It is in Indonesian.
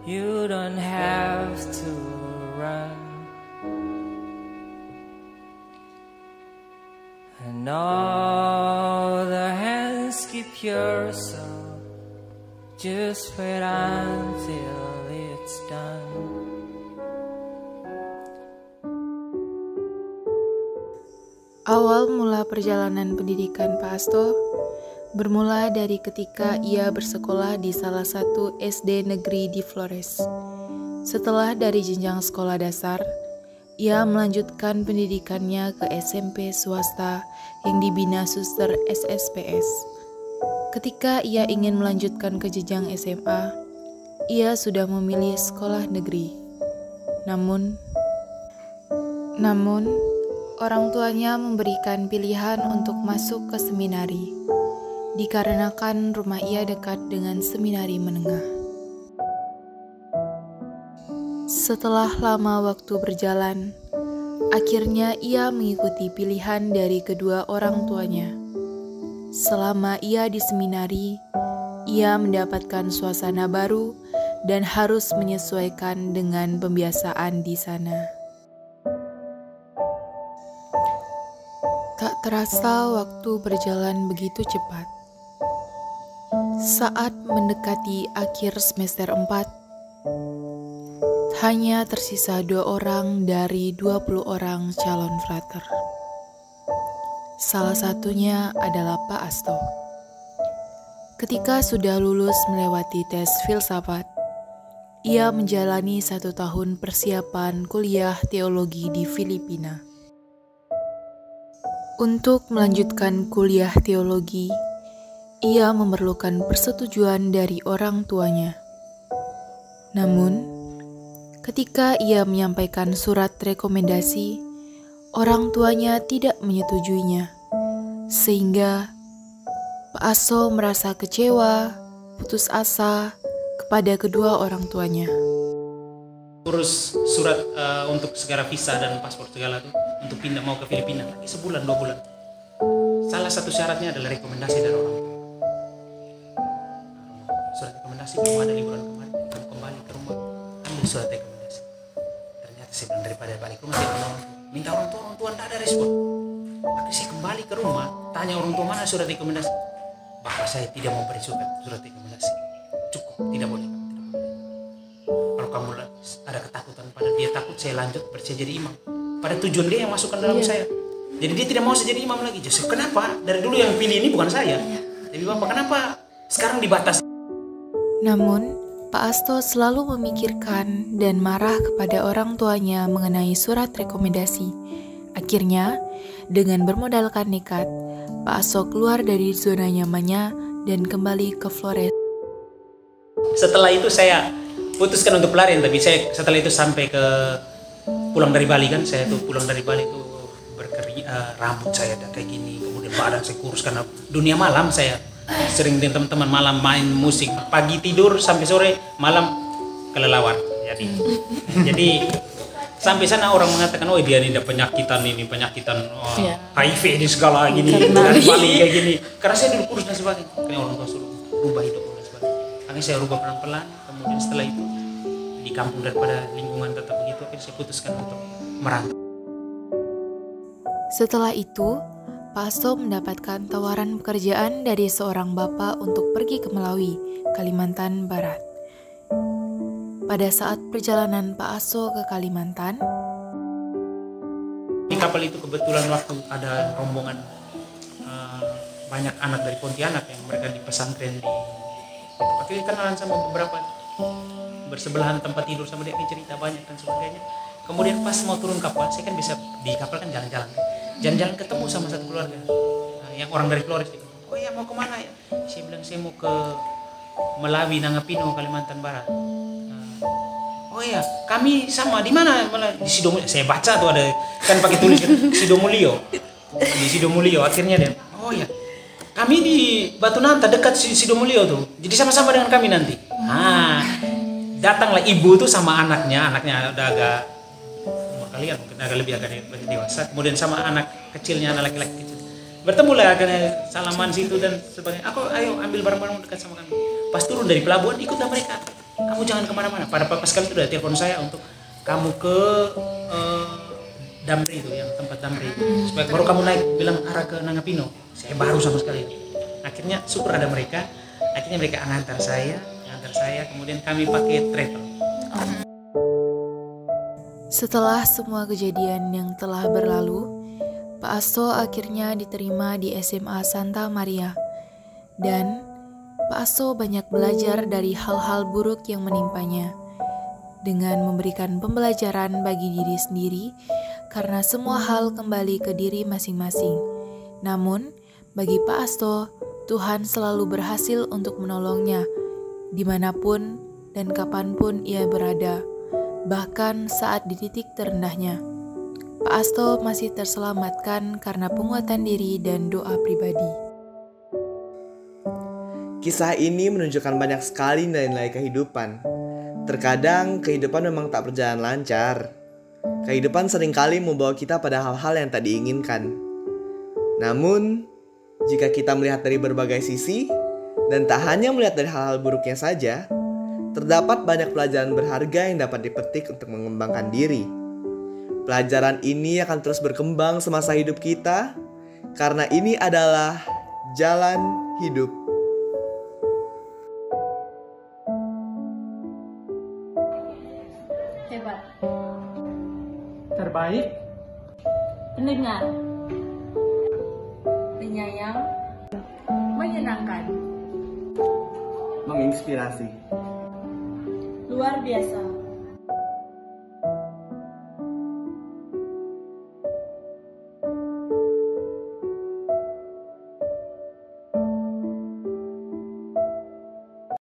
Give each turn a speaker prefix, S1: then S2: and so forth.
S1: You don't have to run. And all the hands keep your soul. Just wait until it's done.
S2: Awal mula perjalanan pendidikan Pak Asto bermula dari ketika ia bersekolah di salah satu SD negeri di Flores. Setelah dari jenjang sekolah dasar, ia melanjutkan pendidikannya ke SMP swasta yang dibina Suster SSPS. Ketika ia ingin melanjutkan ke jenjang SMA, ia sudah memilih sekolah negeri. Namun, orang tuanya memberikan pilihan untuk masuk ke seminari, dikarenakan rumah ia dekat dengan seminari menengah. Setelah lama waktu berjalan, akhirnya ia mengikuti pilihan dari kedua orang tuanya. Selama ia di seminari, ia mendapatkan suasana baru dan harus menyesuaikan dengan pembiasaan di sana. Tak terasa waktu berjalan begitu cepat. Saat mendekati akhir semester 4, hanya tersisa 2 orang dari 20 orang calon frater. Salah satunya adalah Pak Asto. Ketika sudah lulus melewati tes filsafat, ia menjalani 1 tahun persiapan kuliah teologi di Filipina. Untuk melanjutkan kuliah teologi, ia memerlukan persetujuan dari orang tuanya. Namun, ketika ia menyampaikan surat rekomendasi, orang tuanya tidak menyetujuinya, sehingga Pak Asto merasa kecewa, putus asa kepada kedua orang tuanya.
S3: Urus surat untuk segala visa dan paspor segala tuh untuk pindah mau ke Filipina lagi sebulan 2 bulan. Salah satu syaratnya adalah rekomendasi dari orang tua. Surat rekomendasi belum ada liburan kemarin, kamu kembali ke rumah ambil surat rekomendasi. Ternyata saya bilang daripada balik rumah saya bilang minta orang tua tidak ada respon. Akhirnya saya kembali ke rumah tanya orang tua mana surat rekomendasi. Bapak saya tidak mau beri surat rekomendasi. Cukup, tidak boleh. Kalau kamu ada ketakutan pada dia takut saya lanjut saya jadi imam. Pada tujuan dia yang masukkan dalam saya. Jadi dia tidak mau saya jadi imam lagi. Justru kenapa? Dari dulu yang pilih ini bukan saya. Jadi Bapak kenapa sekarang dibatasi?
S2: Namun, Pak Asto selalu memikirkan dan marah kepada orang tuanya mengenai surat rekomendasi. Akhirnya, dengan bermodalkan nekat, Pak Asto keluar dari zona nyamannya dan kembali ke Flores.
S3: Setelah itu saya putuskan untuk pelarian, tapi saya setelah itu sampai ke pulang dari Bali kan, saya tuh pulang dari Bali tuh rambut saya ada kayak gini, kemudian badan saya kurus karena dunia malam saya sering dengan teman-teman malam main musik, pagi tidur sampai sore, malam kelelawar. Jadi sampai sana orang mengatakan oh dia ini ada penyakitan HIV ini segala gini dari Bali kayak gini. Karena saya dulu kurus dan sebagainya. Karena orang tua suruh rubah hidup dan sebagainya. Akhirnya saya rubah pelan-pelan. Kemudian setelah itu di kampung daripada lingkungan tetap begitu, akhirnya saya putuskan untuk merantau.
S2: Setelah itu, Pak Asto mendapatkan tawaran pekerjaan dari seorang bapak untuk pergi ke Melawi, Kalimantan Barat. Pada saat perjalanan Pak Asto ke Kalimantan,
S3: di kapal itu kebetulan waktu ada rombongan banyak anak dari Pontianak yang mereka di pesantren di akhirnya kenalan sama beberapa bersebelahan tempat tidur sama dia, cerita banyak dan sebagainya. Kemudian pas mau turun kapal, saya kan bisa di kapal kan jalan-jalan ketemu sama satu keluarga yang orang dari Flores gitu. Oh ya mau kemana ya? Saya bilang saya mau ke Melawi, Nangapino, Kalimantan Barat. Oh ya kami sama di mana? Di Sidomulyo. Saya baca tuh ada kan pakai tulis Sidomulyo. Di Sidomulyo akhirnya dia. Oh ya kami di Batu Nanta dekat Sidomulyo tuh. Jadi sama-sama dengan kami nanti. Datanglah ibu tuh sama anaknya udah agak kalian mungkin agak lebih dewasa, kemudian sama anak kecilnya, anak laki-laki kecil bertemu lah karena salaman situ dan sebagainya. Aku ayo ambil barang-barang dekat sama kami. Pas turun dari pelabuhan ikutlah mereka kamu jangan kemana-mana. Pada papa sekali sudah telepon saya untuk kamu ke Damri itu, yang tempat Damri. Supaya baru kamu naik bilang arah ke Nangapino. Saya baru sama sekali. Akhirnya syukur ada mereka. Akhirnya mereka ngantar saya, kemudian kami pakai travel.
S2: Setelah semua kejadian yang telah berlalu, Pak Asto akhirnya diterima di SMA Santa Maria. Dan Pak Asto banyak belajar dari hal-hal buruk yang menimpanya, dengan memberikan pembelajaran bagi diri sendiri, karena semua hal kembali ke diri masing-masing. Namun, bagi Pak Asto, Tuhan selalu berhasil untuk menolongnya, dimanapun dan kapanpun ia berada, bahkan saat di titik terendahnya. Pak Asto masih terselamatkan karena penguatan diri dan doa pribadi.
S4: Kisah ini menunjukkan banyak sekali nilai-nilai kehidupan. Terkadang kehidupan memang tak berjalan lancar. Kehidupan seringkali membawa kita pada hal-hal yang tak diinginkan. Namun, jika kita melihat dari berbagai sisi, dan tak hanya melihat dari hal-hal buruknya saja, terdapat banyak pelajaran berharga yang dapat dipetik untuk mengembangkan diri. Pelajaran ini akan terus berkembang semasa hidup kita, karena ini adalah jalan hidup.
S5: Hebat.
S3: Terbaik,
S5: Pendengar. Penyayang. Menyenangkan.
S4: Menginspirasi.
S5: Luar biasa.